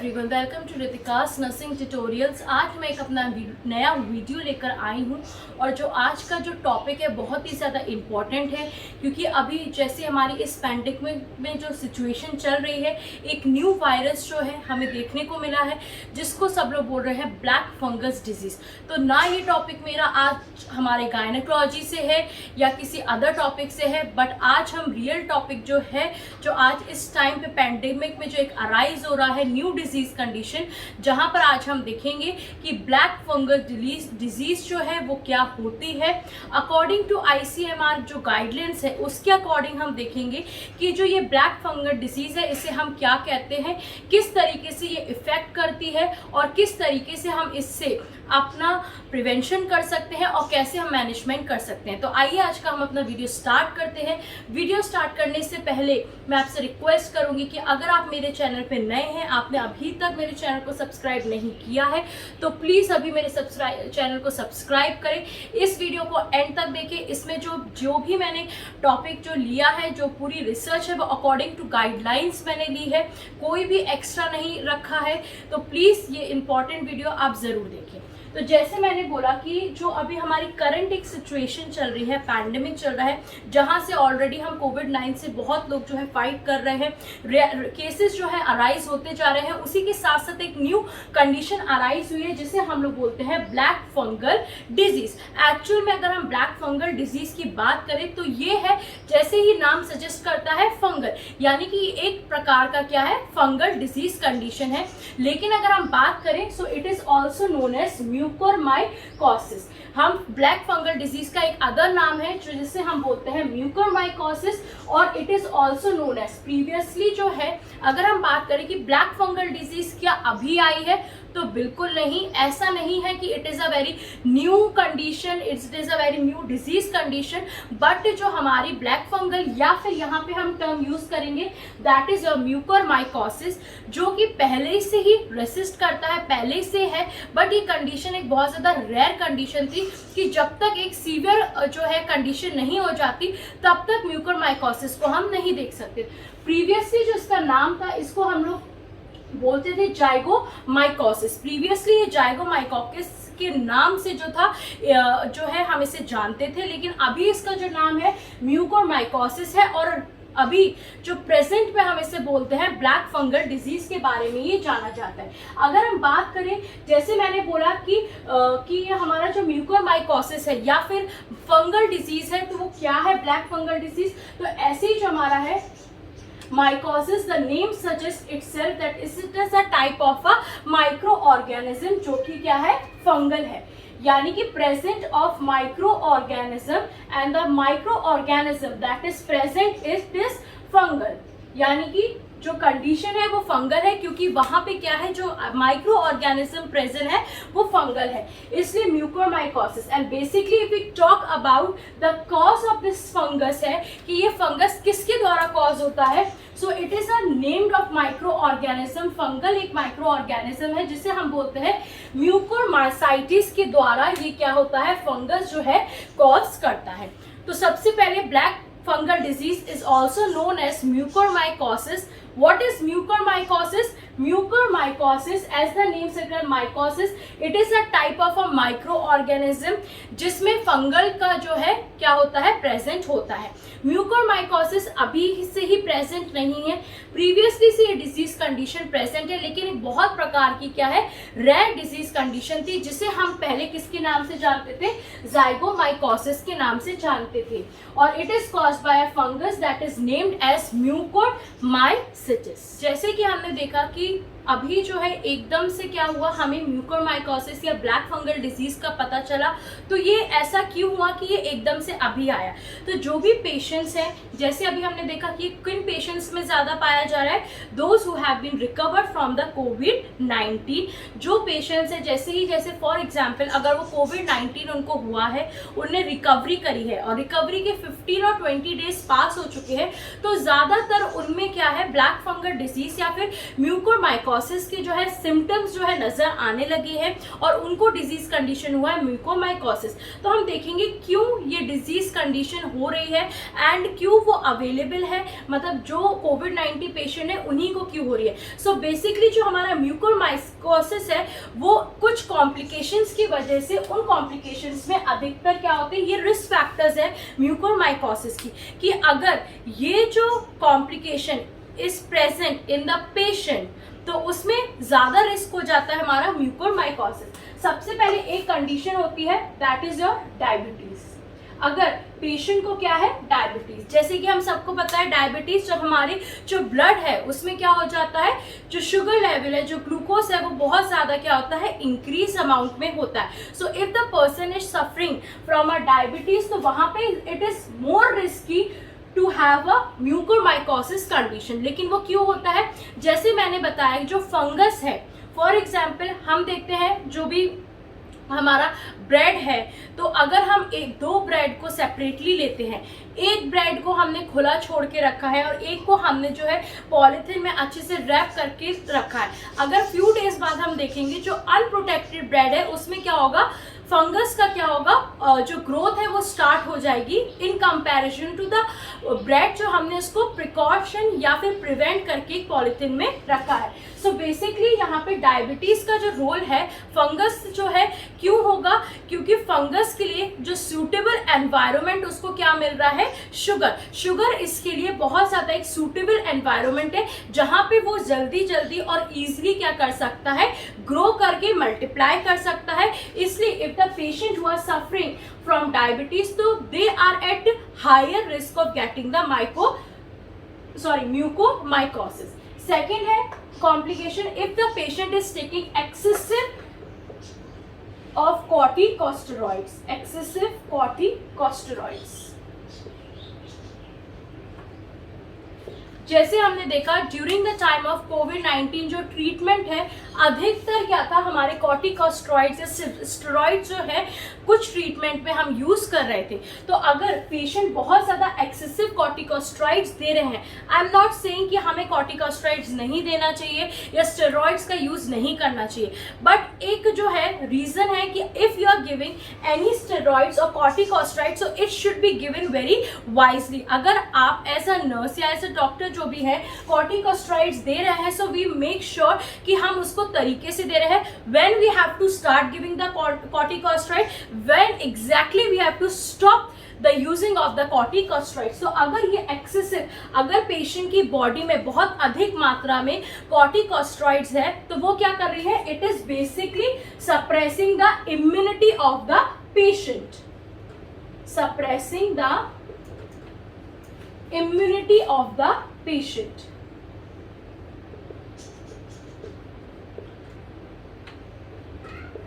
Everyone, welcome to Ritika's nursing tutorials. आज मैं एक अपना नया वीडियो लेकर आई हूँ और जो आज का जो टॉपिक है बहुत ही ज़्यादा इम्पॉर्टेंट है, क्योंकि अभी जैसे हमारी इस पैंडेमिक में जो सिचुएशन चल रही है, एक न्यू वायरस जो है हमें देखने को मिला है जिसको सब लोग बोल रहे हैं ब्लैक फंगस डिजीज़। तो ना ये टॉपिक मेरा आज हमारे गायनेकोलॉजी से है या किसी अदर टॉपिक से है, बट आज हम रियल टॉपिक जो है, जो आज इस टाइम पे पैंडेमिक में जो एक अराइज हो रहा है न्यू डिजीज कंडीशन, जहां पर आज हम देखेंगे कि ब्लैक फंगस डिजीज जो है वो क्या होती है। अकॉर्डिंग टू ICMR जो गाइडलाइंस है उसके अकॉर्डिंग हम देखेंगे कि जो ये ब्लैक फंगस डिजीज है इसे हम क्या कहते हैं, किस तरीके से ये इफेक्ट करती है और किस तरीके से हम इससे अपना प्रिवेंशन कर सकते हैं और कैसे हम मैनेजमेंट कर सकते हैं। तो आइए आज का हम अपना वीडियो स्टार्ट करते हैं। वीडियो स्टार्ट करने से पहले मैं आपसे रिक्वेस्ट करूंगी कि अगर आप मेरे चैनल पे नए हैं, आपने अभी तक मेरे चैनल को सब्सक्राइब नहीं किया है, तो प्लीज़ अभी मेरे चैनल को सब्सक्राइब करें। इस वीडियो को एंड तक देखें। इसमें जो भी मैंने टॉपिक जो लिया है, जो पूरी रिसर्च है, वो अकॉर्डिंग टू गाइडलाइंस मैंने ली है, कोई भी एक्स्ट्रा नहीं रखा है। तो प्लीज़ ये इंपॉर्टेंट वीडियो आप ज़रूर देखें। तो जैसे मैंने बोला कि जो अभी हमारी करंट एक सिचुएशन चल रही है, पैंडेमिक चल रहा है, जहां से ऑलरेडी हम कोविड-19 से बहुत लोग जो है फाइट कर रहे हैं, केसेस जो है अराइज होते जा रहे हैं, उसी के साथ साथ एक न्यू कंडीशन अराइज हुई है जिसे हम लोग बोलते हैं ब्लैक फंगल डिजीज। एक्चुअल में अगर हम ब्लैक फंगल डिजीज की बात करें तो ये है, जैसे ही नाम सजेस्ट करता है, फंगल, यानी कि एक प्रकार का क्या है, फंगल डिजीज कंडीशन है। लेकिन अगर हम बात करें so it is also known as mucormycosis. हम ब्लैक फंगल डिजीज का एक अदर नाम है जो जिसे हम बोलते हैं म्यूकोरमाइकोसिस, और it is also known as, previously जो है, अगर हम बात करें कि ब्लैक फंगल डिजीज क्या अभी आई है, तो बिल्कुल नहीं, ऐसा नहीं है कि it is a very new condition, it is a very new disease condition, but जो हमारी ब्लैक फंगल, या फिर यहाँ पे हम टर्म यूज करेंगे दैट इज अ म्यूकोरमाइकोसिस, जो कि पहले से ही रेसिस्ट करता है, पहले से है, बट ये कंडीशन एक बहुत ज़्यादा रेयर कंडीशन थी कि जब तक एक सीवियर जो है कंडीशन नहीं हो जाती तब तक म्यूकोरमाइकोसिस को हम नहीं देख सकते। प्रीवियसली जो इसका नाम था, इसको हम लोग बोलते थे जाइगोमाइकोसिस। प्रीवियसली ये जाइगोमाइकोसिस के नाम से जो था, जो है हम इसे जानते थे, लेकिन अभी इसका जो नाम है म्यूकोरमाइकोसिस है, और अभी जो प्रेजेंट में हम इसे बोलते हैं ब्लैक फंगल डिजीज के बारे में ये जाना जाता है। अगर हम बात करें, जैसे मैंने बोला कि हमारा जो म्यूकोरमाइकोसिस है या फिर फंगल डिजीज है, तो वो क्या है ब्लैक फंगल डिजीज, तो ऐसे ही जो हमारा है mycosis, the name suggests itself that it is a type of a microorganism जो कि क्या है, फंगल है, यानी कि present of microorganism, and the microorganism that is present is this fungal, यानी कि जो कंडीशन है वो फंगल है, क्योंकि वहां पे क्या है, जो माइक्रो ऑर्गेनिज्म प्रेजेंट है वो फंगल है, इसलिए mucormycosis. And basically if we talk about the cause of this fungus है कि ये फंगस किसके द्वारा कॉज होता है, so it is a named of micro organism. Fungal एक माइक्रो ऑर्गेनिज्म है जिसे हम बोलते हैं म्यूकोरमाइसाइटिस के द्वारा ये क्या होता है, फंगस जो है कॉज करता है। तो सबसे पहले black fungal disease is also known as mucormycosis. What is mucormycosis? Mucormycosis, as the name suggests, mycosis, it is a type of a microorganism जिसमें फंगल का जो है क्या होता है, प्रेजेंट होता है। म्यूकोरमाइकोसिस अभी से ही प्रेजेंट नहीं है, प्रीवियसली से ये डिजीज कंडीशन प्रेजेंट है, लेकिन एक बहुत प्रकार की क्या है, रेयर डिजीज कंडीशन थी, जिसे हम पहले किसके नाम से जानते थे, जाइगोमाइकोसिस के नाम से जानते थे, और it is caused by a fungus that is named as mucormycetes. जैसे कि हमने देखा कि अभी जो है एकदम से क्या हुआ, हमें म्यूकोरमाइकोसिस या ब्लैक फंगल डिजीज का पता चला, तो ये ऐसा क्यों हुआ कि ये एकदम से अभी आया। तो जो भी पेशेंट्स हैं, जैसे अभी हमने देखा कि किन पेशेंट्स में ज़्यादा पाया जा रहा है, those who have been recovered from the कोविड-19। जो पेशेंट्स हैं, जैसे फॉर एग्जाम्पल अगर वो कोविड-19 उनको हुआ है, उन्हें रिकवरी करी है और रिकवरी के 15 और 20 डेज पास हो चुके हैं, तो ज़्यादातर उनमें क्या है, ब्लैक फंगल डिजीज या फिर म्यूकोरमाइकोसिस म्यूकोरमाइकोसिस के जो है सिम्टम्स जो है नजर आने लगे हैं और उनको डिजीज कंडीशन हुआ है म्यूकोरमाइकोसिस। तो हम देखेंगे क्यों ये डिजीज कंडीशन हो रही है एंड क्यों वो अवेलेबल है, मतलब जो कोविड-19 पेशेंट है उन्हीं को क्यों हो रही है। सो बेसिकली जो हमारा म्यूकोरमाइकोसिस है वो कुछ कॉम्प्लिकेशंस की वजह से, उन कॉम्प्लिकेशंस में अधिकतर क्या होते हैं, ये रिस्क फैक्टर्स है म्यूकोरमाइकोसिस की, कि अगर ये जो complication is present in the patient तो उसमें ज्यादा रिस्क हो जाता है हमारा म्यूकोरमाइकोसिस। सबसे पहले एक कंडीशन होती है दैट इज योर डायबिटीज। अगर पेशेंट को क्या है, डायबिटीज, जैसे कि हम सबको पता है डायबिटीज जब हमारे जो ब्लड है उसमें क्या हो जाता है, जो शुगर लेवल है, जो ग्लूकोज है वो बहुत ज्यादा क्या होता है, इंक्रीज अमाउंट में होता है। So if the person is suffering from a diabetes तो वहां पे it is more risky to have a mucormycosis condition. लेकिन वो क्यों होता है, जैसे मैंने बताया जो फंगस है, फॉर एग्जाम्पल हम देखते हैं जो भी हमारा ब्रेड है, तो अगर हम दो ब्रेड को सेपरेटली लेते हैं, एक ब्रेड को हमने खुला छोड़ के रखा है और एक को हमने जो है पॉलिथीन में अच्छे से रैप करके रखा है, अगर फ्यू डेज बाद हम देखेंगे जो अनप्रोटेक्टेड ब्रेड है उसमें क्या होगा, फंगस का क्या होगा, जो ग्रोथ है वो स्टार्ट हो जाएगी in comparison to the bread जो हमने इसको प्रिकॉशन या फिर प्रिवेंट करके पॉलिथीन में रखा है। सो बेसिकली यहाँ पे डायबिटीज का जो रोल है, फंगस जो है क्यों होगा, क्योंकि फंगस के लिए जो सूटेबल एनवायरनमेंट उसको क्या मिल रहा है, शुगर इसके लिए बहुत ज्यादा एक सूटेबल एनवायरनमेंट है जहां पे वो जल्दी और इजीली क्या कर सकता है, ग्रो करके मल्टीप्लाई कर सकता है। इसलिए if the patient who are suffering from diabetes तो they are at higher risk of getting the mucormycosis. Second है complication if the patient is taking excessive of corticosteroids, excessive corticosteroids। जैसे हमने देखा ड्यूरिंग द टाइम ऑफ कोविड-19 जो treatment है अधिकतर क्या था, हमारे कॉर्टिकोस्टेरॉइड्स स्टेरॉइड जो है कुछ ट्रीटमेंट में हम यूज कर रहे थे। तो अगर पेशेंट बहुत ज्यादा एक्सेसिव कॉर्टिकोस्टेरॉइड्स दे रहे हैं, आई एम नॉट सेइंग कि हमें कॉर्टिकोस्टेरॉइड्स नहीं देना चाहिए या स्टेरॉइड्स का यूज नहीं करना चाहिए, बट एक जो है रीजन है कि if you are giving any steroids और corticosteroids so it should be given very wisely. अगर आप एज अ नर्स या एज अ डॉक्टर जो भी है कॉर्टिकोस्टेरॉइड्स दे रहे हैं, सो वी मेक श्योर कि हम उसको तरीके से दे रहे हैं। When we have to start giving the corticosteroid, when exactly we have to stop the using of the corticosteroid. So अगर ये एक्सेसिव, अगर पेशेंट की बॉडी में बहुत अधिक मात्रा में कॉर्टिकोस्टेरॉइड्स है तो वो क्या कर रही है, it is basically suppressing the immunity of the patient, suppressing the immunity of the patient।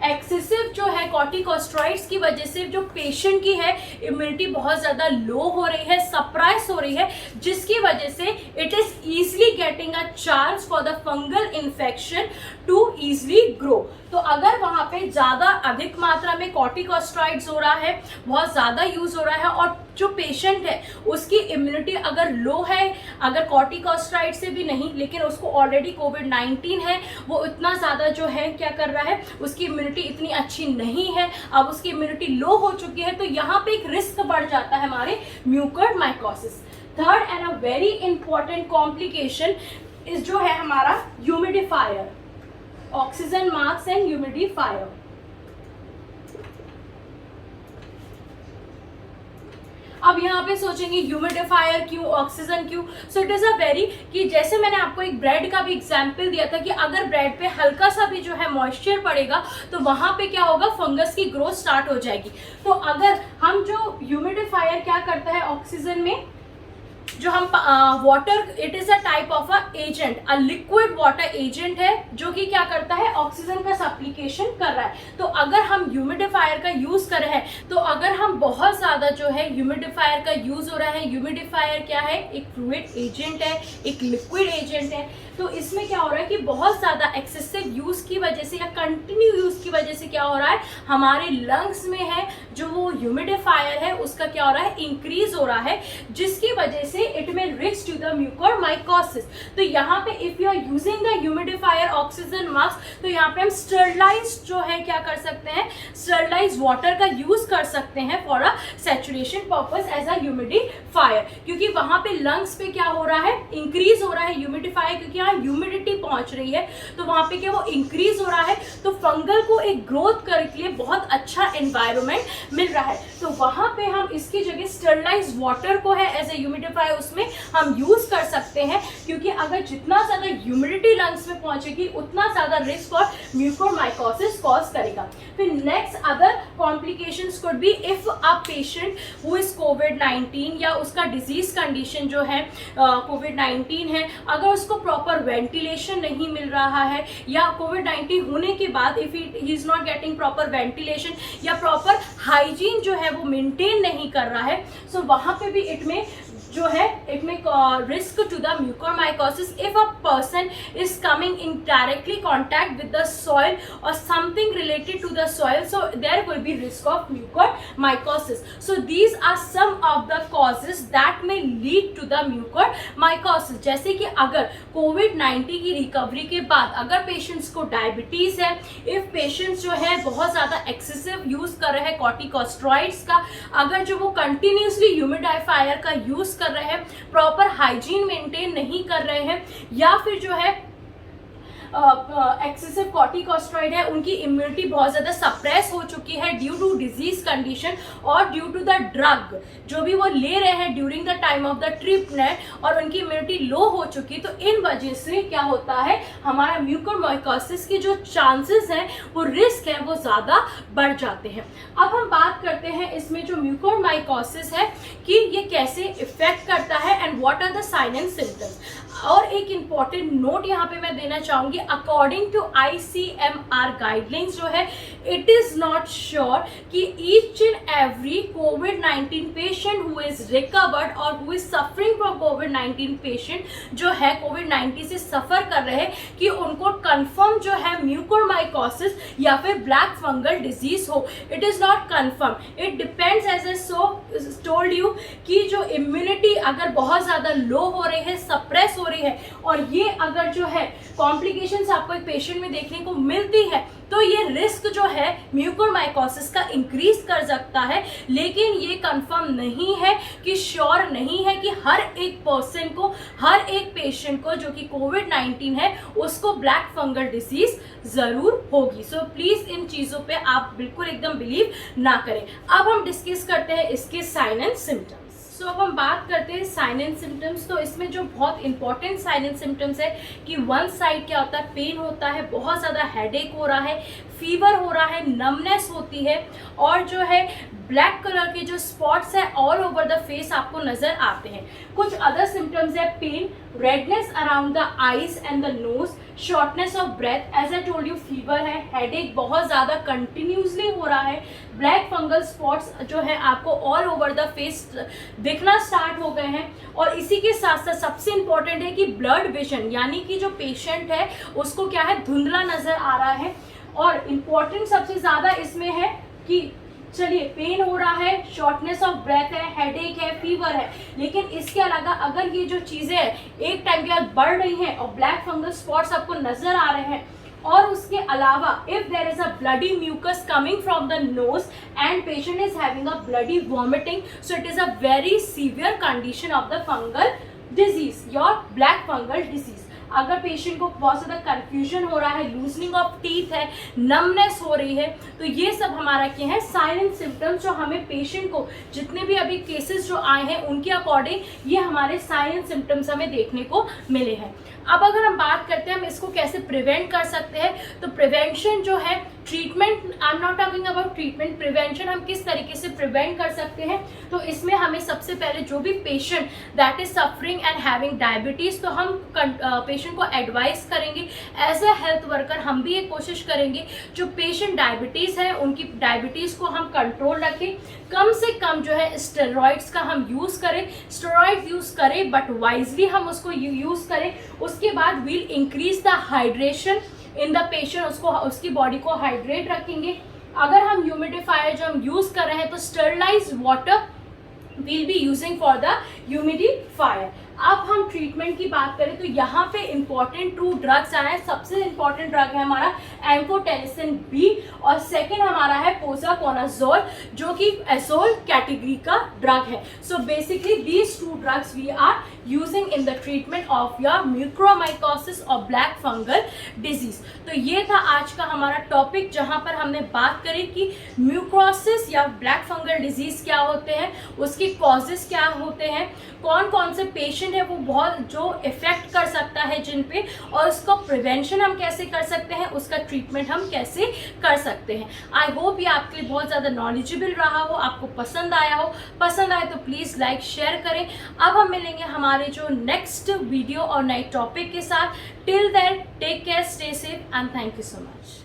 Excessive जो है कॉर्टिकोस्टेरॉइड्स की वजह से जो पेशेंट की है इम्यूनिटी बहुत ज़्यादा लो हो रही है, सप्रेस हो रही है, जिसकी वजह से it is easily getting a chance for the fungal infection to easily grow. तो अगर वहाँ पे ज़्यादा अधिक मात्रा में कॉर्टिकोस्टेरॉइड्स हो रहा है, बहुत ज़्यादा यूज़ हो रहा है और जो पेशेंट है उसकी इम्यूनिटी अगर लो है, अगर कॉर्टिकोस्टेरॉइड से भी नहीं लेकिन उसको ऑलरेडी कोविड-19 है, वो इतना ज़्यादा जो है क्या कर रहा है, उसकी इम्यूनिटी इतनी अच्छी नहीं है, अब उसकी इम्यूनिटी लो हो चुकी है, तो यहाँ पे एक रिस्क बढ़ जाता है हमारे mucormycosis. Third and a very important complication इस जो है हमारा humidifier, oxygen mask and humidifier. अब यहाँ पे सोचेंगे ह्यूमिडिफायर क्यों, ऑक्सीजन क्यों? सो इट इज अ वेरी, कि जैसे मैंने आपको एक ब्रेड का भी एग्जांपल दिया था कि अगर ब्रेड पे हल्का सा भी जो है मॉइस्चर पड़ेगा तो वहां पे क्या होगा, फंगस की ग्रोथ स्टार्ट हो जाएगी। तो अगर हम जो ह्यूमिडिफायर क्या करता है ऑक्सीजन में, जो हम water, it is a type of a agent, a liquid water agent है जो कि क्या करता है, ऑक्सीजन का सप्लिकेशन कर रहा है। तो अगर हम ह्यूमिडिफायर का यूज कर रहे हैं, तो अगर हम बहुत ज्यादा जो है ह्यूमिडिफायर का यूज हो रहा है, ह्यूमिडिफायर क्या है, एक फ्लूइड एजेंट है, एक लिक्विड एजेंट है, तो इसमें क्या हो रहा है कि बहुत ज्यादा एक्सेसिव यूज की वजह से या कंटिन्यू यूज की वजह से क्या हो रहा है, हमारे लंग्स में है जो वो ह्यूमिडिफायर है उसका क्या हो रहा है, इंक्रीज हो रहा है, जिसकी वजह से it may risk to the mucormycosis. तो यहाँ पे if you are using the humidifier oxygen mask, तो यहाँ पे हम स्टरलाइज जो है क्या कर सकते हैं, स्टरलाइज वाटर का यूज कर सकते हैं for a saturation purpose as a humidifier, क्योंकि वहां पे लंग्स पे क्या हो रहा है, इंक्रीज हो रहा है ह्यूमिडिफायर, क्योंकि यहाँ ह्यूमिडिटी पहुंच रही है तो वहां पे क्या वो इंक्रीज हो रहा है, तो फंगल को एक ग्रोथ करने के लिए बहुत अच्छा एनवायरनमेंट मिल रहा है। तो वहां पे हम इसकी जगह स्टरलाइज वाटर को है एज ए ह्यूमिडिफायर उसमें हम यूज कर सकते हैं, क्योंकि अगर जितना ज्यादा ह्यूमिडिटी लंग्स में पहुंचेगी उतना ज्यादा रिस्क और म्यूकोरमाइकोसिस कॉज करेगा। फिर next other complications could be if a patient who is कोविड-19 या उसका डिजीज कंडीशन जो है कोविड-19 है, अगर उसको प्रॉपर वेंटिलेशन नहीं मिल रहा है, या कोविड-19 होने के बाद if he is not getting proper ventilation या प्रॉपर हाइजीन जो है वो मेंटेन नहीं कर रहा है, सो वहां पे भी इट में जो है it may risk to the mucormycosis if a person is coming in directly contact with the soil और something related to the soil, so there will be risk of mucormycosis. So these are some of the causes that may lead to the mucormycosis. जैसे कि अगर कोविड-19 की recovery के बाद अगर patients को diabetes है, इफ पेशेंट्स जो है बहुत ज्यादा एक्सेसिव यूज कर रहे हैं कॉर्टिकोस्टेरॉइड्स का, अगर जो वो कंटिन्यूसली ह्यूमिडिफायर का यूज कर रहे हैं, प्रॉपर हाइजीन मेंटेन नहीं कर रहे हैं, या फिर जो है एक्सेसिव कॉर्टिकोस्टेरॉइड है, उनकी इम्यूनिटी बहुत ज़्यादा सप्रेस हो चुकी है ड्यू टू डिजीज कंडीशन और ड्यू टू द ड्रग जो भी वो ले रहे हैं during the time of the treatment, और उनकी इम्यूनिटी लो हो चुकी, तो इन वजह से क्या होता है, हमारा म्यूकोरमाइकोसिस की जो चांसेस हैं, वो रिस्क है, वो ज़्यादा बढ़ जाते हैं। अब हम बात करते हैं इसमें जो म्यूकोरमाइकोसिस है कि ये कैसे इफेक्ट करता है and what are the sign and symptoms. और एक इम्पॉर्टेंट नोट यहाँ पे मैं देना चाहूँगी, अकॉर्डिंग टू ICMR गाइडलाइंस जो है, इट इज नॉट श्योर कि ईच एंड एवरी कोविड-19 पेशेंट हु इज रिकवर्ड और हु इज सफरिंग फ्रॉम कोविड-19 पेशेंट जो है कोविड-19 से सफर कर रहे हैं कि उनको कंफर्म जो है म्यूकोरमाइकोसिस या फिर ब्लैक फंगल डिजीज हो। It is not confirm, it depends as a so told you कि जो इम्यूनिटी अगर बहुत ज़्यादा लो हो रही है, सप्रेस हो रही है, और ये अगर जो है कॉम्प्लिकेशंस आपको एक पेशेंट में देखने को मिलती है, तो ये रिस्क जो है म्यूकोरमाइकोसिस का इंक्रीज कर सकता है। लेकिन ये कंफर्म नहीं है कि श्योर नहीं है कि हर एक पर्सन को, हर एक पेशेंट को जो कि कोविड-19 है उसको ब्लैक फंगल डिजीज जरूर होगी। सो प्लीज इन चीजों पे आप बिल्कुल एकदम बिलीव ना करें। अब हम डिस्कस करते हैं इसके साइन एंड सिम्टम्स। सो अब हम बात करते हैं साइन एंड सिम्टम्स। तो इसमें जो बहुत इंपॉर्टेंट साइन एंड सिम्टम्स है कि वन साइड क्या होता है, पेन होता है, बहुत ज़्यादा हेडेक हो रहा है, फीवर हो रहा है, नमनेस होती है, और जो है ब्लैक कलर के जो स्पॉट्स है ऑल ओवर द फेस आपको नजर आते हैं। कुछ अदर सिम्टम्स है pain, redness around the eyes and the nose, shortness of breath, as I told you fever है, हेडेक बहुत ज़्यादा कंटिन्यूसली हो रहा है, ब्लैक फंगल स्पॉट्स जो है आपको ऑल ओवर द फेस दिखना स्टार्ट हो गए हैं, और इसी के साथ साथ सबसे इंपॉर्टेंट है कि ब्लड विजन, यानी कि जो पेशेंट है उसको क्या है, धुंधला नजर आ रहा है। और इम्पॉर्टेंट सबसे ज़्यादा इसमें है कि चलिए पेन हो रहा है, शॉर्टनेस ऑफ ब्रेथ है, हेडेक है, फीवर है, लेकिन इसके अलावा अगर ये जो चीज़ें एक टाइम के बाद बढ़ रही हैं और ब्लैक फंगल स्पॉट्स आपको नजर आ रहे हैं, और उसके अलावा if there is a bloody mucus coming from the nose and patient is having a bloody vomiting, so it is a very severe condition of the fungal disease, your black fungal disease. अगर patient को बहुत ज़्यादा confusion हो रहा है, loosening of teeth है, numbness हो रही है, तो ये सब हमारा क्या है, साइन एंड सिम्टम्स जो हमें पेशेंट को जितने भी अभी केसेस जो आए हैं उनके अकॉर्डिंग ये हमारे साइन एंड सिम्टम्स हमें देखने को मिले हैं। अब अगर हम बात करते हैं हम इसको कैसे प्रिवेंट कर सकते हैं, तो प्रिवेंशन जो है, treatment, I am not talking about treatment, prevention हम किस तरीके से प्रिवेंट कर सकते हैं, तो इसमें हमें सबसे पहले जो भी patient that is suffering and having diabetes, तो हम पेशेंट को एडवाइस करेंगे एज अ हेल्थ वर्कर, हम भी ये कोशिश करेंगे जो पेशेंट डायबिटीज़ है उनकी डायबिटीज़ को हम कंट्रोल रखें, कम से कम जो है स्टेरॉइड्स का हम यूज़ करें, स्टेरॉइड यूज़ करें बट वाइजली हम उसको यूज़ करें। उसके बाद we'll increase the hydration in the patient, उसको उसकी बॉडी को हाइड्रेट रखेंगे। अगर हम ह्यूमिडिफायर जो हम यूज़ कर रहे हैं तो sterilise water we'll be using for the humidifier. अब हम ट्रीटमेंट की बात करें तो यहाँ पे इंपॉर्टेंट 2 ड्रग्स आए हैं. सबसे इंपॉर्टेंट ड्रग है हमारा एम्फोटेरिसिन बी और सेकेंड हमारा है पोसाकोनाजोल जो कि एजोल कैटेगरी का ड्रग है. So basically these 2 drugs we are using in the treatment of your mucormycosis और ब्लैक फंगल डिजीज. तो ये था आज का हमारा टॉपिक जहाँ पर हमने बात करी कि म्यूकोसिस या ब्लैक फंगल डिजीज क्या होते हैं, उसकी कॉजेस क्या होते हैं, कौन कौन से पेशेंट है वो बहुत जो इफेक्ट कर सकता है जिन पे, और उसका प्रिवेंशन हम कैसे कर सकते हैं, उसका ट्रीटमेंट हम कैसे कर सकते हैं. आई होप ये आपके लिए बहुत ज़्यादा नॉलेजेबल रहा हो, आपको पसंद आया हो. पसंद आए तो प्लीज़ लाइक शेयर करें. अब हम मिलेंगे हमारे जो नेक्स्ट वीडियो और नए टॉपिक के साथ. Till then take care, stay safe and thank you so much.